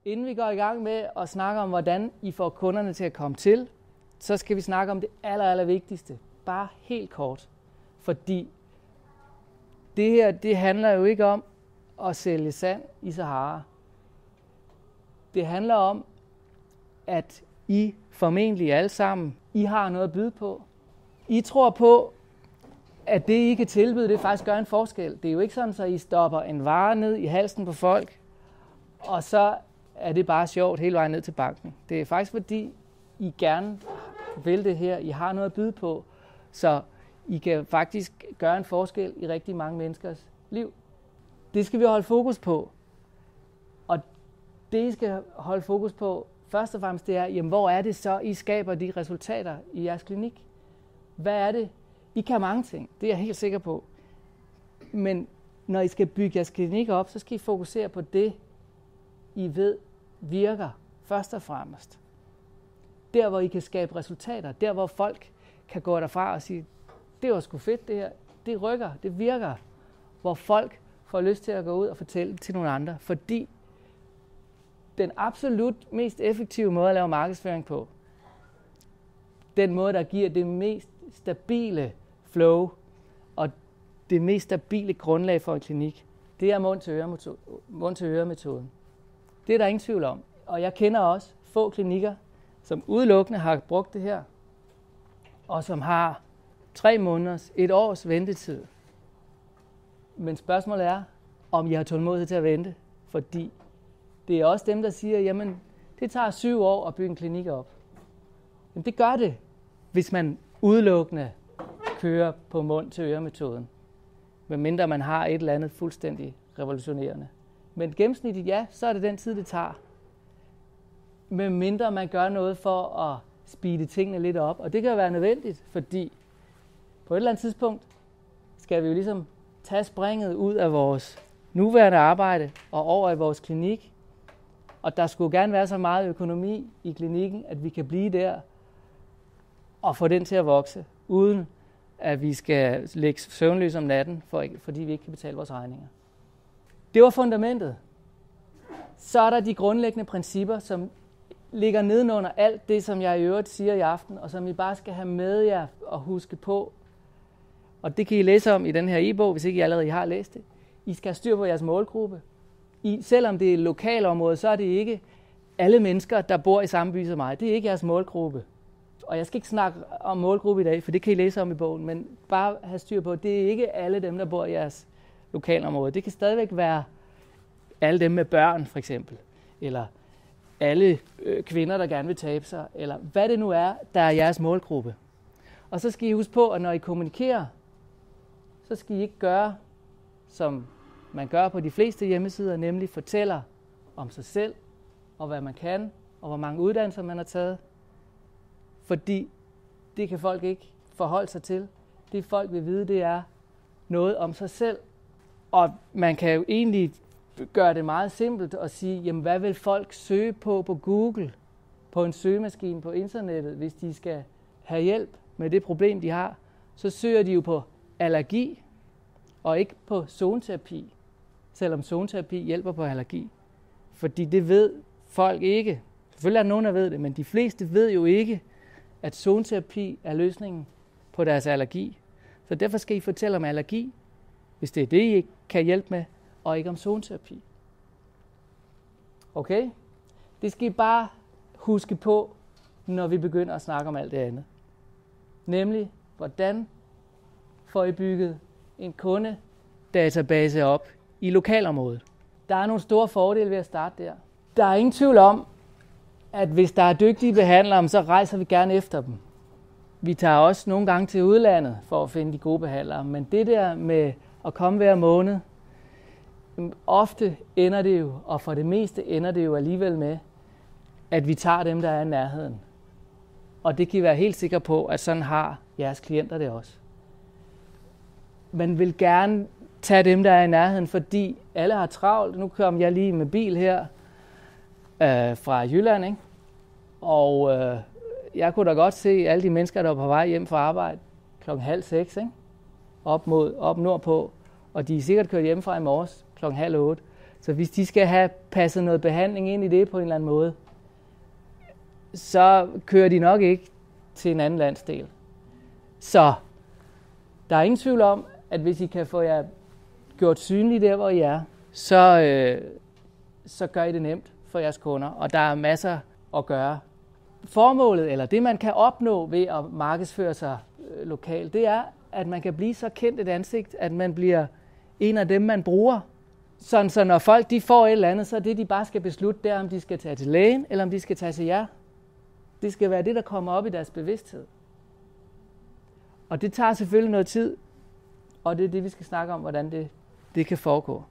Inden vi går i gang med at snakke om, hvordan I får kunderne til at komme til, så skal vi snakke om det aller vigtigste. Bare helt kort. Fordi det her, det handler jo ikke om at sælge sand i Sahara. Det handler om, at I formentlig alle sammen, I har noget at byde på. I tror på, at det I kan tilbyde, det faktisk gør en forskel. Det er jo ikke sådan, at I stopper en vare ned i halsen på folk, og så er det bare sjovt hele vejen ned til banken. Det er faktisk fordi, I gerne vil det her. I har noget at byde på, så I kan faktisk gøre en forskel i rigtig mange menneskers liv. Det skal vi holde fokus på. Og det I skal holde fokus på, først og fremmest, det er, jamen, hvor er det så, I skaber de resultater i jeres klinik? Hvad er det? I kan mange ting, det er jeg helt sikker på. Men når I skal bygge jeres klinik op, så skal I fokusere på det, I ved virker først og fremmest. Der, hvor I kan skabe resultater, der, hvor folk kan gå derfra og sige, det var sgu fedt det her, det rykker, det virker. Hvor folk får lyst til at gå ud og fortælle det til nogle andre. Fordi den absolut mest effektive måde at lave markedsføring på, den måde, der giver det mest stabile flow og det mest stabile grundlag for en klinik, det er mund-til-øre-metoden. Det er der ingen tvivl om. Og jeg kender også få klinikker, som udelukkende har brugt det her, og som har 3 måneders, 1 års ventetid. Men spørgsmålet er, om I har tålmodighed til at vente, fordi det er også dem, der siger, jamen, det tager 7 år at bygge en klinik op. Jamen, det gør det, hvis man udelukkende kører på mund-til-øre-metoden. Medmindre man har et eller andet fuldstændig revolutionerende. Men gennemsnitligt, ja, så er det den tid, det tager. Medmindre man gør noget for at speede tingene lidt op. Og det kan jo være nødvendigt, fordi på et eller andet tidspunkt skal vi jo ligesom tage springet ud af vores nuværende arbejde og over i vores klinik. Og der skulle gerne være så meget økonomi i klinikken, at vi kan blive der og få den til at vokse, uden at vi skal ligge søvnløs om natten, fordi vi ikke kan betale vores regninger. Det var fundamentet. Så er der de grundlæggende principper, som ligger nedenunder alt det, som jeg i øvrigt siger i aften, og som I bare skal have med jer og huske på. Og det kan I læse om i den her e-bog, hvis ikke I allerede har læst det. I skal have styr på jeres målgruppe. Selvom det er et lokalområde, så er det ikke alle mennesker, der bor i samme by som mig. Det er ikke jeres målgruppe. Og jeg skal ikke snakke om målgruppe i dag, for det kan I læse om i bogen, men bare have styr på, det er ikke alle dem, der bor i jeres lokalområde. Det kan stadigvæk være alle dem med børn, for eksempel, eller alle kvinder, der gerne vil tabe sig, eller hvad det nu er, der er jeres målgruppe. Og så skal I huske på, at når I kommunikerer, så skal I ikke gøre, som man gør på de fleste hjemmesider, nemlig fortæller om sig selv, og hvad man kan, og hvor mange uddannelser man har taget. Fordi det kan folk ikke forholde sig til. Det folk vil vide, det er noget om sig selv. Og man kan jo egentlig gøre det meget simpelt og sige, jamen hvad vil folk søge på Google, på en søgemaskine på internettet, hvis de skal have hjælp med det problem, de har. Så søger de jo på allergi, og ikke på zoneterapi, selvom zoneterapi hjælper på allergi. Fordi det ved folk ikke. Selvfølgelig er der nogen, der ved det, men de fleste ved jo ikke, at zoneterapi er løsningen på deres allergi. Så derfor skal I fortælle om allergi, hvis det er det, I ikke kan hjælpe med, og ikke om zoneterapi. Okay? Det skal I bare huske på, når vi begynder at snakke om alt det andet. Nemlig, hvordan får I bygget en kundedatabase op i lokalområdet. Der er nogle store fordele ved at starte der. Der er ingen tvivl om, at hvis der er dygtige behandlere, så rejser vi gerne efter dem. Vi tager også nogle gange til udlandet for at finde de gode behandlere, men det der med at komme hver måned, ofte ender det jo, og for det meste ender det jo alligevel med, at vi tager dem, der er i nærheden. Og det kan I være helt sikre på, at sådan har jeres klienter det også. Man vil gerne tage dem, der er i nærheden, fordi alle har travlt. Nu kom jeg lige med bil her fra Jylland, ikke? Og jeg kunne da godt se alle de mennesker, der var på vej hjem fra arbejde 5:30, ikke? Op nordpå. Og de er sikkert kørt hjemmefra i morges 7:30. Så hvis de skal have passet noget behandling ind i det på en eller anden måde, så kører de nok ikke til en anden landsdel. Så der er ingen tvivl om, at hvis I kan få jer gjort synlige der, hvor I er, så gør I det nemt for jeres kunder, og der er masser at gøre. Formålet, eller det man kan opnå ved at markedsføre sig lokalt, det er, at man kan blive så kendt et ansigt, at man bliver en af dem, man bruger. Sådan, så når folk de får et eller andet, så er det, de bare skal beslutte, det er, om de skal tage til lægen, eller om de skal tage til jer. Det skal være det, der kommer op i deres bevidsthed. Og det tager selvfølgelig noget tid, og det er det, vi skal snakke om, hvordan det kan foregå.